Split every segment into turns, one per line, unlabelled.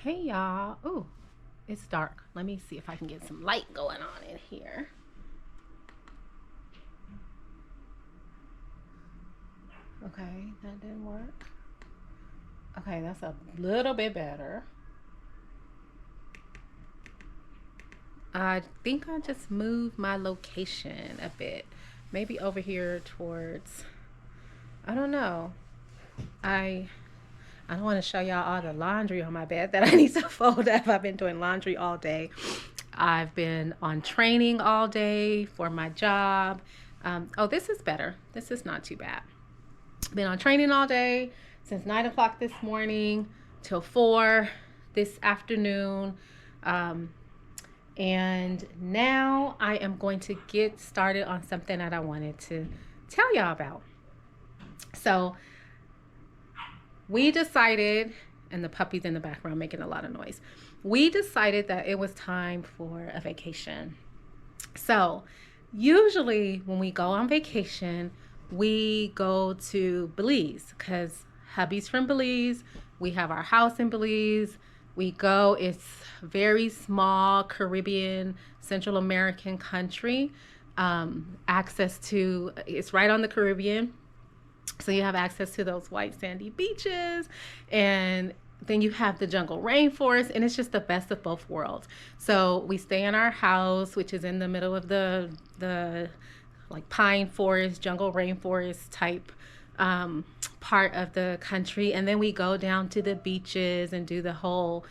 Hey y'all. Ooh, it's dark. Let me see if I can get some light going on in here. Okay, that didn't work. Okay, that's a little bit better. I think I just moved my location a bit. Maybe over here towards, I don't know. I I don't want to show y'all all the laundry on my bed that I need to fold up. I've been doing laundry all day. I've been on training all day for my job. Oh, this is better. This is not too bad. Been on training all day since 9 o'clock this morning till 4 this afternoon. Um, and now I am going to get started on something that I wanted to tell y'all about. So, we decided, and the puppy's in the background making a lot of noise. We decided that it was time for a vacation. So, usually when we go on vacation, we go to Belize because hubby's from Belize. We have our house in Belize. We go, it's very small Caribbean, Central American country. Access to, it's right on the Caribbean. So you have access to those white sandy beaches, and then you have the jungle rainforest, and it's just the best of both worlds. So we stay in our house, which is in the middle of the like pine forest, jungle rainforest type part of the country, and then we go down to the beaches and do the whole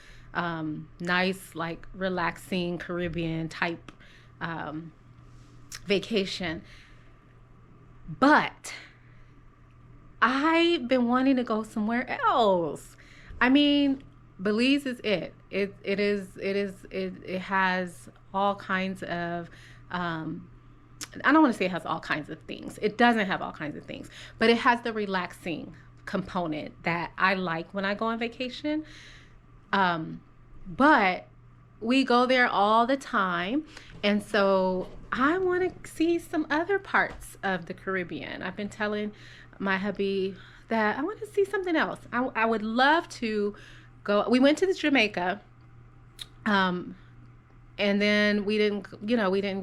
nice, like relaxing Caribbean type vacation. But I've been wanting to go somewhere else. I mean, Belize is it. It has all kinds of I don't want to say it has all kinds of things. It doesn't have all kinds of things, but it has the relaxing component that I like when I go on vacation. But we go there all the time, and so I want to see some other parts of the Caribbean. I've been telling my hubby that I want to see something else. I would love to go. We went to the Jamaica, um, and then we didn't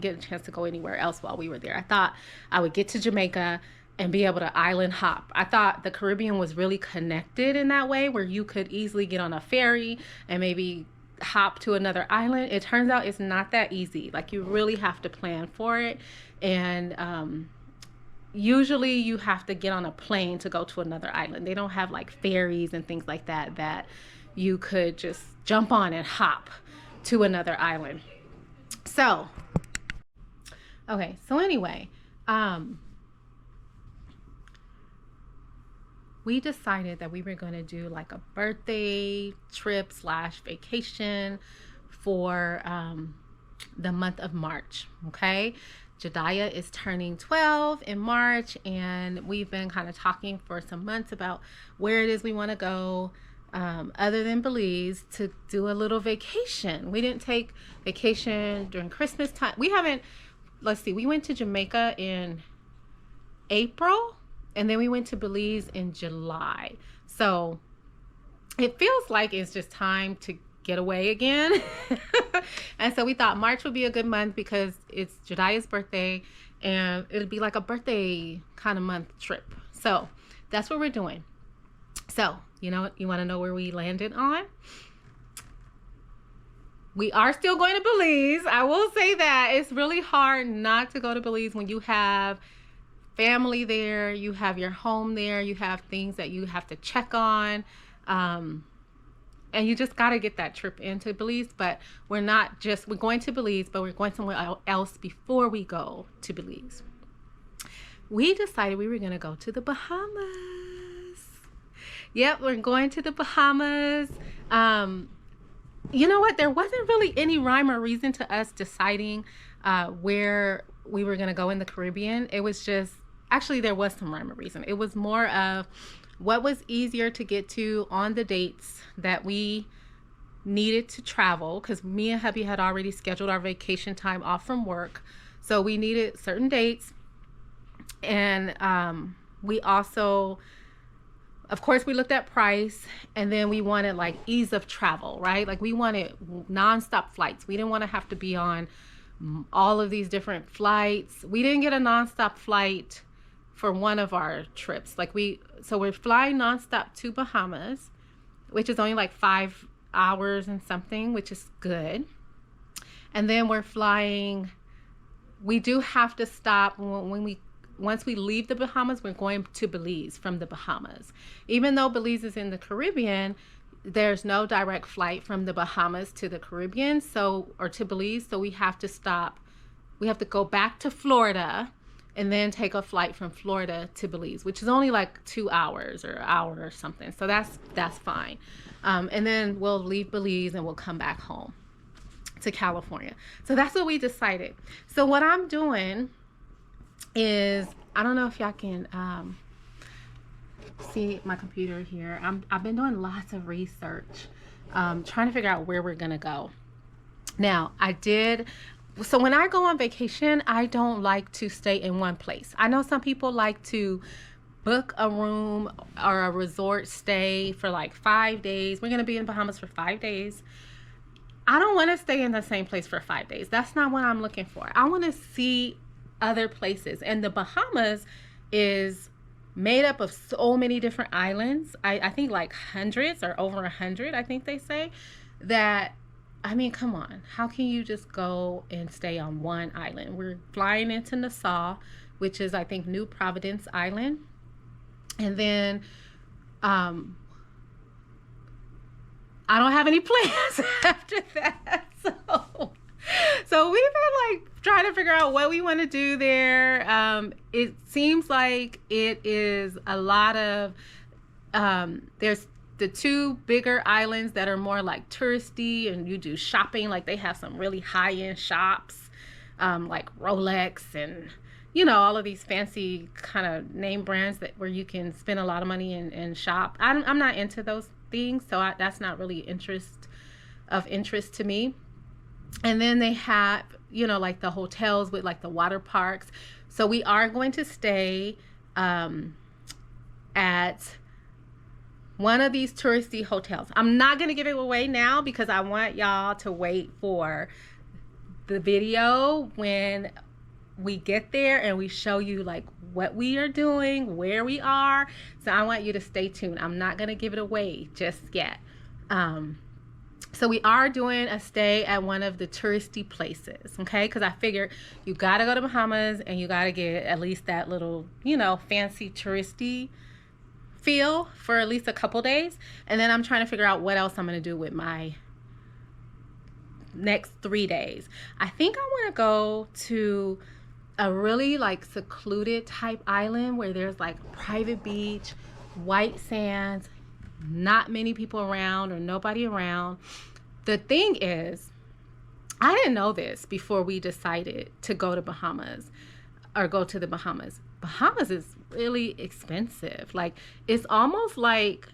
get a chance to go anywhere else while we were there. I thought I would get to Jamaica and be able to island hop. I thought the Caribbean was really connected in that way, where you could easily get on a ferry and maybe hop to another island. It turns out it's not that easy. Like, you really have to plan for it, and usually you have to get on a plane to go to another island. They don't have like ferries and things like that that you could just jump on and hop to another island. So, okay, so anyway, we decided that we were going to do like a birthday trip slash vacation for the month of March. Okay. Jediah is turning 12 in March, and we've been kind of talking for some months about where it is we want to go, other than Belize, to do a little vacation. We didn't take vacation during Christmas time. We haven't, let's see, we went to Jamaica in April, and then we went to Belize in July. So it feels like it's just time to get away again. And so we thought March would be a good month because it's Jediah's birthday, and it'll be like a birthday kind of month trip. So that's what we're doing. So, you want to know where we landed on? We are still going to Belize. I will say that it's really hard not to go to Belize when you have family there, you have your home there, you have things that you have to check on. And you just got to get that trip into Belize. But we're going to Belize, but we're going somewhere else before we go to Belize. We decided we were going to go to the Bahamas. Yep, we're going to the Bahamas. You know what? There wasn't really any rhyme or reason to us deciding where we were going to go in the Caribbean. It was just, actually, there was some rhyme or reason. It was more of what was easier to get to on the dates that we needed to travel, because me and hubby had already scheduled our vacation time off from work. So we needed certain dates. And we also of course, we looked at price, and then we wanted like ease of travel, right? Like we wanted nonstop flights. We didn't want to have to be on all of these different flights. We didn't get a nonstop flight for one of our trips. So we're flying nonstop to Bahamas, which is only like 5 hours and something, which is good. And then we're flying, we do have to stop once we leave the Bahamas, we're going to Belize from the Bahamas. Even though Belize is in the Caribbean, there's no direct flight from the Bahamas to the Caribbean, or to Belize. So we have to stop. We have to go back to Florida and then take a flight from Florida to Belize, which is only like 2 hours or an hour or something. So that's fine. And then we'll leave Belize and we'll come back home to California. So that's what we decided. So what I'm doing is, I don't know if y'all can see my computer here. I've been doing lots of research, trying to figure out where we're gonna go. Now, so when I go on vacation, I don't like to stay in one place. I know some people like to book a room or a resort stay for like 5 days. We're gonna be in Bahamas for 5 days. I don't want to stay in the same place for 5 days. That's not what I'm looking for. I want to see other places. And the Bahamas is made up of so many different islands. I think like hundreds or over 100, I think they say. That, I mean, come on. How can you just go and stay on one island? We're flying into Nassau, which is, I think, New Providence Island. And then I don't have any plans after that. So we've been like trying to figure out what we want to do there. It seems like it is a lot of, there's the 2 bigger islands that are more like touristy, and you do shopping. Like they have some really high-end shops, like Rolex and, all of these fancy kind of name brands where you can spend a lot of money and shop. I'm not into those things, so that's not really of interest to me. And then they have, like the hotels with like the water parks. So we are going to stay at one of these touristy hotels. I'm not going to give it away now because I want y'all to wait for the video when we get there and we show you like what we are doing, where we are. So I want you to stay tuned. I'm not going to give it away just yet. So we are doing a stay at one of the touristy places, okay? Because I figured you got to go to Bahamas and you got to get at least that little, fancy touristy feel for at least a couple days. And then I'm trying to figure out what else I'm going to do with my next 3 days. I think I want to go to a really like secluded type island where there's like private beach, white sands, not many people around or nobody around. The thing is, I didn't know this before we decided to go to Bahamas or go to the Bahamas. Bahamas is really expensive. Like it's almost like,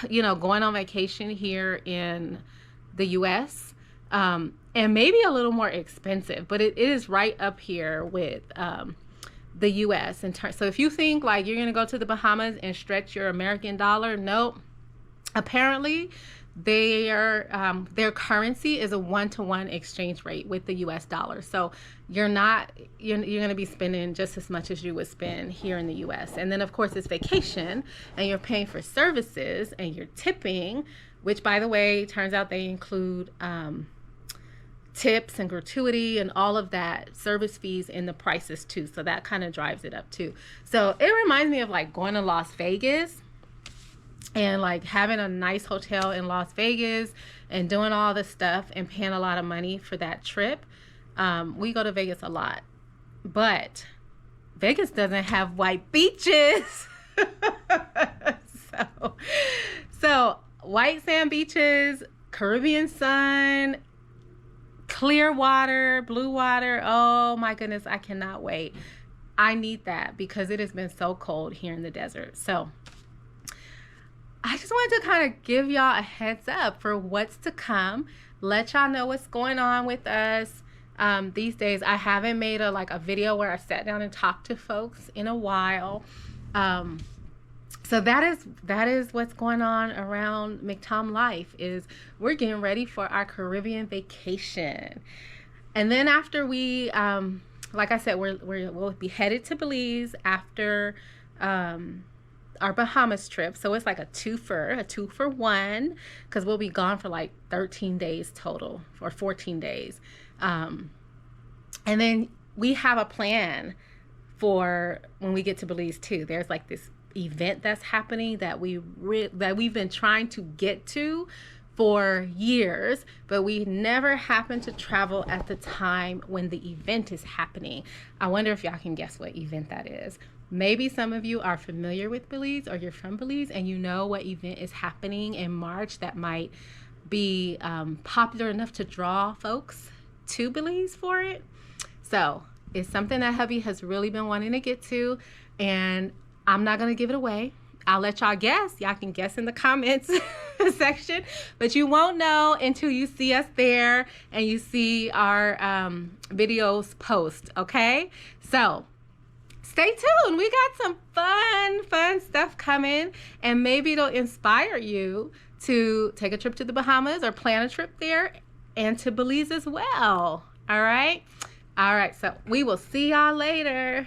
going on vacation here in the US, and maybe a little more expensive, but it is right up here with the US in terms. So if you think like you're gonna go to the Bahamas and stretch your American dollar, nope. Apparently, their currency is a 1-to-1 exchange rate with the US dollar. So you're gonna be spending just as much as you would spend here in the US. And then of course it's vacation and you're paying for services and you're tipping, which by the way, turns out they include tips and gratuity and all of that, service fees in the prices too. So that kind of drives it up too. So it reminds me of like going to Las Vegas and like having a nice hotel in Las Vegas and doing all this stuff and paying a lot of money for that trip. We go to Vegas a lot, but Vegas doesn't have white beaches. So white sand beaches, Caribbean sun, clear water, blue water. Oh my goodness, I cannot wait. I need that because it has been so cold here in the desert. So I just wanted to kind of give y'all a heads up for what's to come. Let y'all know what's going on with us these days. I haven't made a video where I sat down and talked to folks in a while. So that is what's going on around McTom Life. Is we're getting ready for our Caribbean vacation, and then after we, like I said, we'll be headed to Belize after um, our Bahamas trip. So it's like a two for one, because we'll be gone for like 13 days total, or 14 days, and then we have a plan for when we get to Belize too. There's like this event that's happening that that we've been trying to get to for years, but we never happen to travel at the time when the event is happening. I wonder if y'all can guess what event that is. Maybe some of you are familiar with Belize, or you're from Belize and you know what event is happening in March that might be popular enough to draw folks to Belize for it. So it's something that hubby has really been wanting to get to, and I'm not going to give it away. I'll let y'all guess. Y'all can guess in the comments section, but you won't know until you see us there and you see our videos post, okay? So stay tuned. We got some fun stuff coming, and maybe it'll inspire you to take a trip to the Bahamas or plan a trip there, and to Belize as well. All right? All right, so we will see y'all later.